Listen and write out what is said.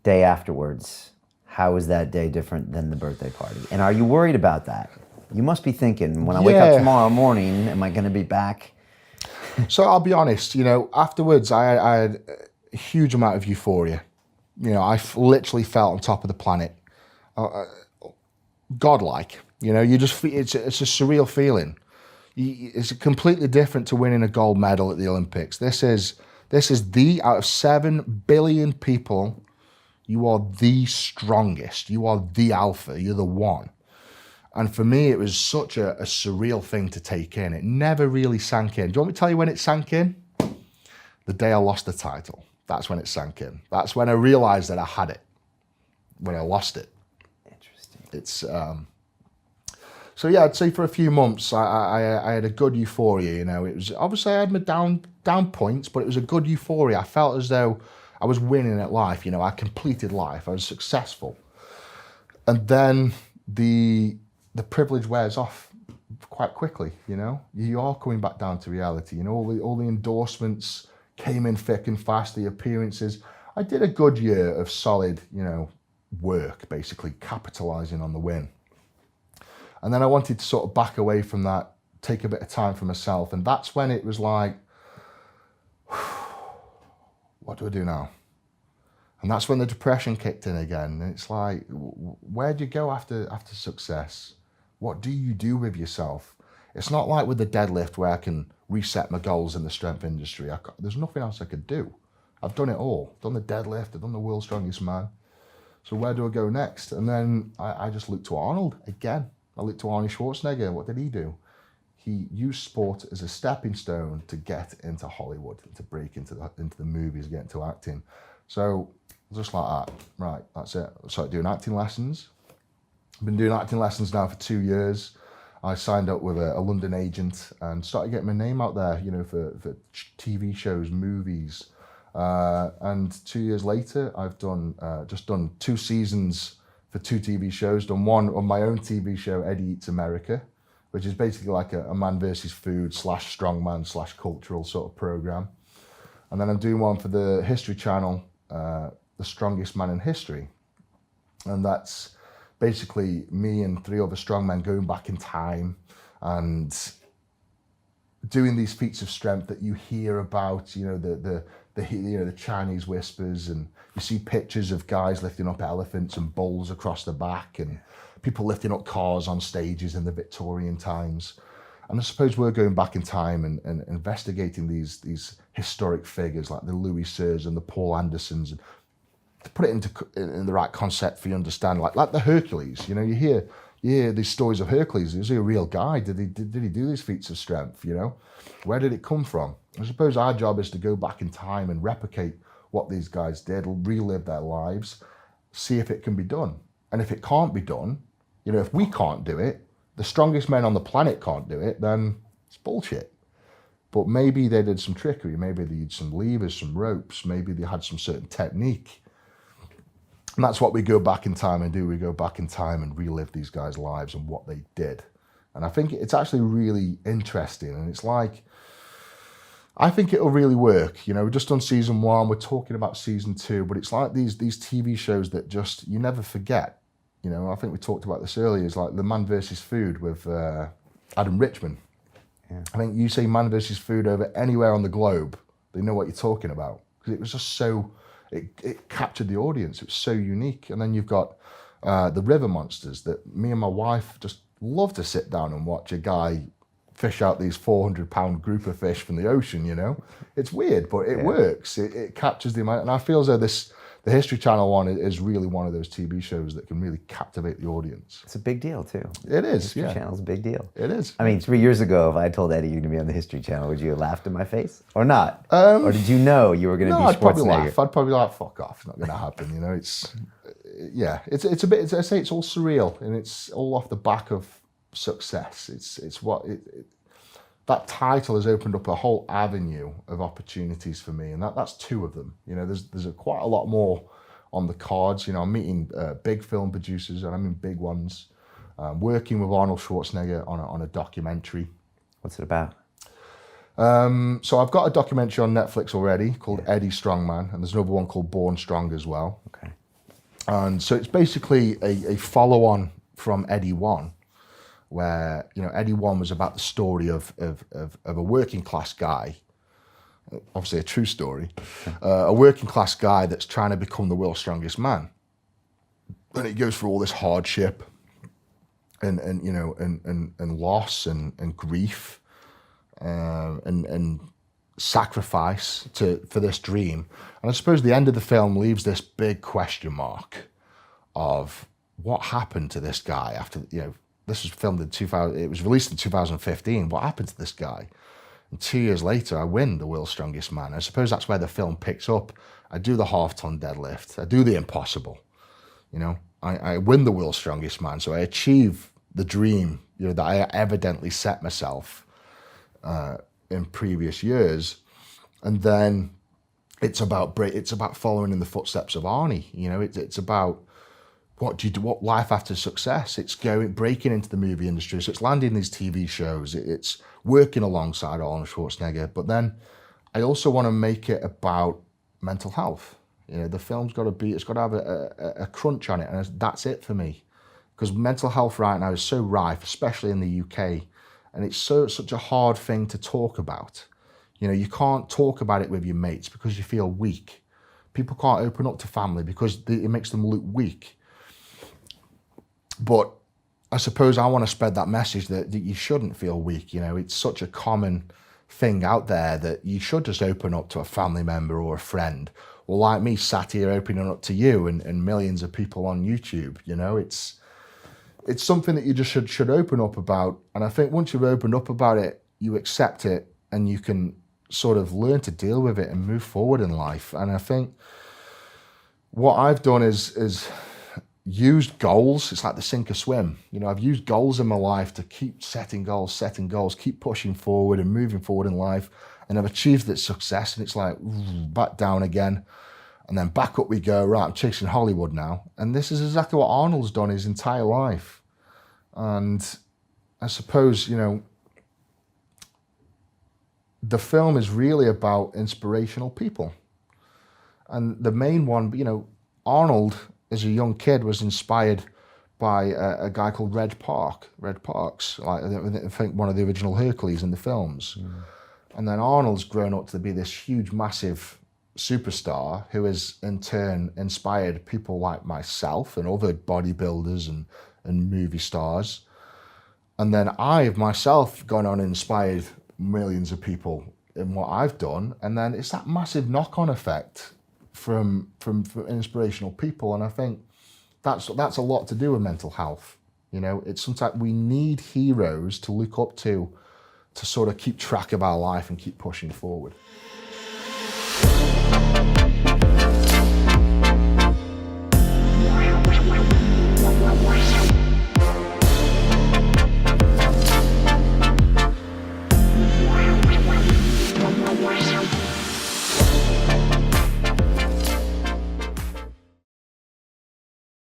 day afterwards, how is that day different than the birthday party? And are you worried about that? You must be thinking, when I wake up tomorrow morning, am I going to be back? So I'll be honest, afterwards I had a huge amount of euphoria. I literally felt on top of the planet. Godlike, you just feel, it's a surreal feeling. It's completely different to winning a gold medal at the Olympics. This is out of 7 billion people, you are the strongest. You are the alpha. You're the one. And for me, it was such a surreal thing to take in. It never really sank in. Do you want me to tell you when it sank in? The day I lost the title. That's when it sank in. That's when I realized that I had it. When I lost it. Interesting. It's so yeah, I'd say for a few months I had a good euphoria. It was obviously I had my down points, but it was a good euphoria. I felt as though I was winning at life. I completed life. I was successful, and then the privilege wears off quite quickly. You are coming back down to reality. All the endorsements came in thick and fast. The appearances. I did a good year of solid, work, basically capitalizing on the win. And then I wanted to sort of back away from that, take a bit of time for myself. And that's when it was like, what do I do now? And that's when the depression kicked in again. And it's like, where do you go after success? What do you do with yourself? It's not like with the deadlift where I can reset my goals in the strength industry. There's nothing else I could do. I've done it all. I've done the deadlift. I've done the world's strongest man. So where do I go next? And then I just looked to Arnold again. I looked to Arnie Schwarzenegger. What did he do? He used sport as a stepping stone to get into Hollywood, to break into the movies, get into acting. So just like that, right, that's it. I started doing acting lessons. I've been doing acting lessons now for 2 years. I signed up with a London agent and started getting my name out there, for TV shows, movies. And 2 years later, I've just done 2 seasons for 2 TV shows. Done one on my own TV show, Eddie Eats America, which is basically like a man versus food / strongman / cultural sort of program. And then I'm doing one for the History Channel, The Strongest Man in History. And that's basically me and 3 other strongmen going back in time and doing these feats of strength that you hear about, the Chinese whispers, and you see pictures of guys lifting up elephants and bulls across the back, and people lifting up cars on stages in the Victorian times. And I suppose we're going back in time and investigating these historic figures like the Louis Cyrs and the Paul Andersons, and to put it in the right concept for you to understand, like the Hercules. You hear these stories of Hercules. Is he a real guy? Did he do these feats of strength? Where did it come from? I suppose our job is to go back in time and replicate what these guys did, relive their lives, see if it can be done. And if it can't be done, if we can't do it, the strongest men on the planet can't do it, then it's bullshit. But maybe they did some trickery. Maybe they used some levers, some ropes. Maybe they had some certain technique. And that's what we go back in time and do. We go back in time and relive these guys' lives and what they did. And I think it's actually really interesting. And it's like, I think it'll really work. We've just done season 1. We're talking about season 2. But it's like these TV shows that just, you never forget. I think we talked about this earlier. It's like the Man vs. Food with Adam Richman. Yeah. I think you say Man vs. Food over anywhere on the globe, they know what you're talking about. Because it was just so... It captured the audience. It was so unique. And then you've got the River Monsters that me and my wife just love to sit down and watch a guy fish out these 400-pound group of fish from the ocean. It's weird, but it works. It captures the amount. And I feel as though the History Channel one is really one of those TV shows that can really captivate the audience. It's a big deal, too. It is, History Channel's a big deal. It is. I mean, 3 years ago, if I told Eddie you're going to be on the History Channel, would you have laughed in my face? Or not? Or did you know you were going to be Schwarzenegger? I'd probably laugh. I'd probably like, fuck off. It's not going to happen. It's a bit, I say, it's all surreal, and it's all off the back of success. It's what that title has opened up a whole avenue of opportunities for me, and that's 2 of them. There's quite a lot more on the cards. I'm meeting big film producers, and I mean big ones. Working with Arnold Schwarzenegger on a documentary. What's it about? So I've got a documentary on Netflix already called Eddie Strongman, and there's another one called Born Strong as well. Okay. And so it's basically a follow-on from Eddie One, where, you know, Eddie One was about the story of a working class guy, obviously a true story, a working class guy that's trying to become the world's strongest man. And he goes through all this hardship and you know, and loss and grief, and sacrifice for this dream. And I suppose the end of the film leaves this big question mark of what happened to this guy after, you know, this was filmed in 2000, it was released in 2015. What happened to this guy? And 2 years later, I win the world's strongest man. I suppose that's where the film picks up. I do the half-ton deadlift. I do the impossible. You know, I win the world's strongest man. So I achieve the dream, you know, that I evidently set myself in previous years. And then it's about following in the footsteps of Arnie. You know, it's about what life after success. It's breaking into the movie industry. So it's landing these TV shows. It's working alongside Arnold Schwarzenegger. But then I also want to make it about mental health. You know, the film's it's got to have a crunch on it, and that's it for me. Because mental health right now is so rife, especially in the UK, and it's such a hard thing to talk about. You know, you can't talk about it with your mates because you feel weak. People can't open up to family because it makes them look weak. But I suppose I want to spread that message that you shouldn't feel weak. You know, it's such a common thing out there that you should just open up to a family member or a friend. Or like me, sat here opening up to you and millions of people on YouTube. You know, it's something that you just should open up about. And I think once you've opened up about it, you accept it and you can sort of learn to deal with it and move forward in life. And I think what I've done is used goals. It's like the sink or swim. You know, I've used goals in my life to keep setting goals, keep pushing forward and moving forward in life. And I've achieved that success, and it's like back down again, and then back up we go. Right, I'm chasing Hollywood now. And this is exactly what Arnold's done his entire life. And I suppose, you know, the film is really about inspirational people. And the main one, you know, Arnold, as a young kid, was inspired by a guy called Red Parks, like I think one of the original Hercules in the films. Mm. And then Arnold's grown up to be this huge, massive superstar who has in turn inspired people like myself and other bodybuilders and movie stars. And then I have myself gone on and inspired millions of people in what I've done. And then it's that massive knock-on effect from inspirational people. And I think that's a lot to do with mental health. You know, it's sometimes we need heroes to look up to sort of keep track of our life and keep pushing forward.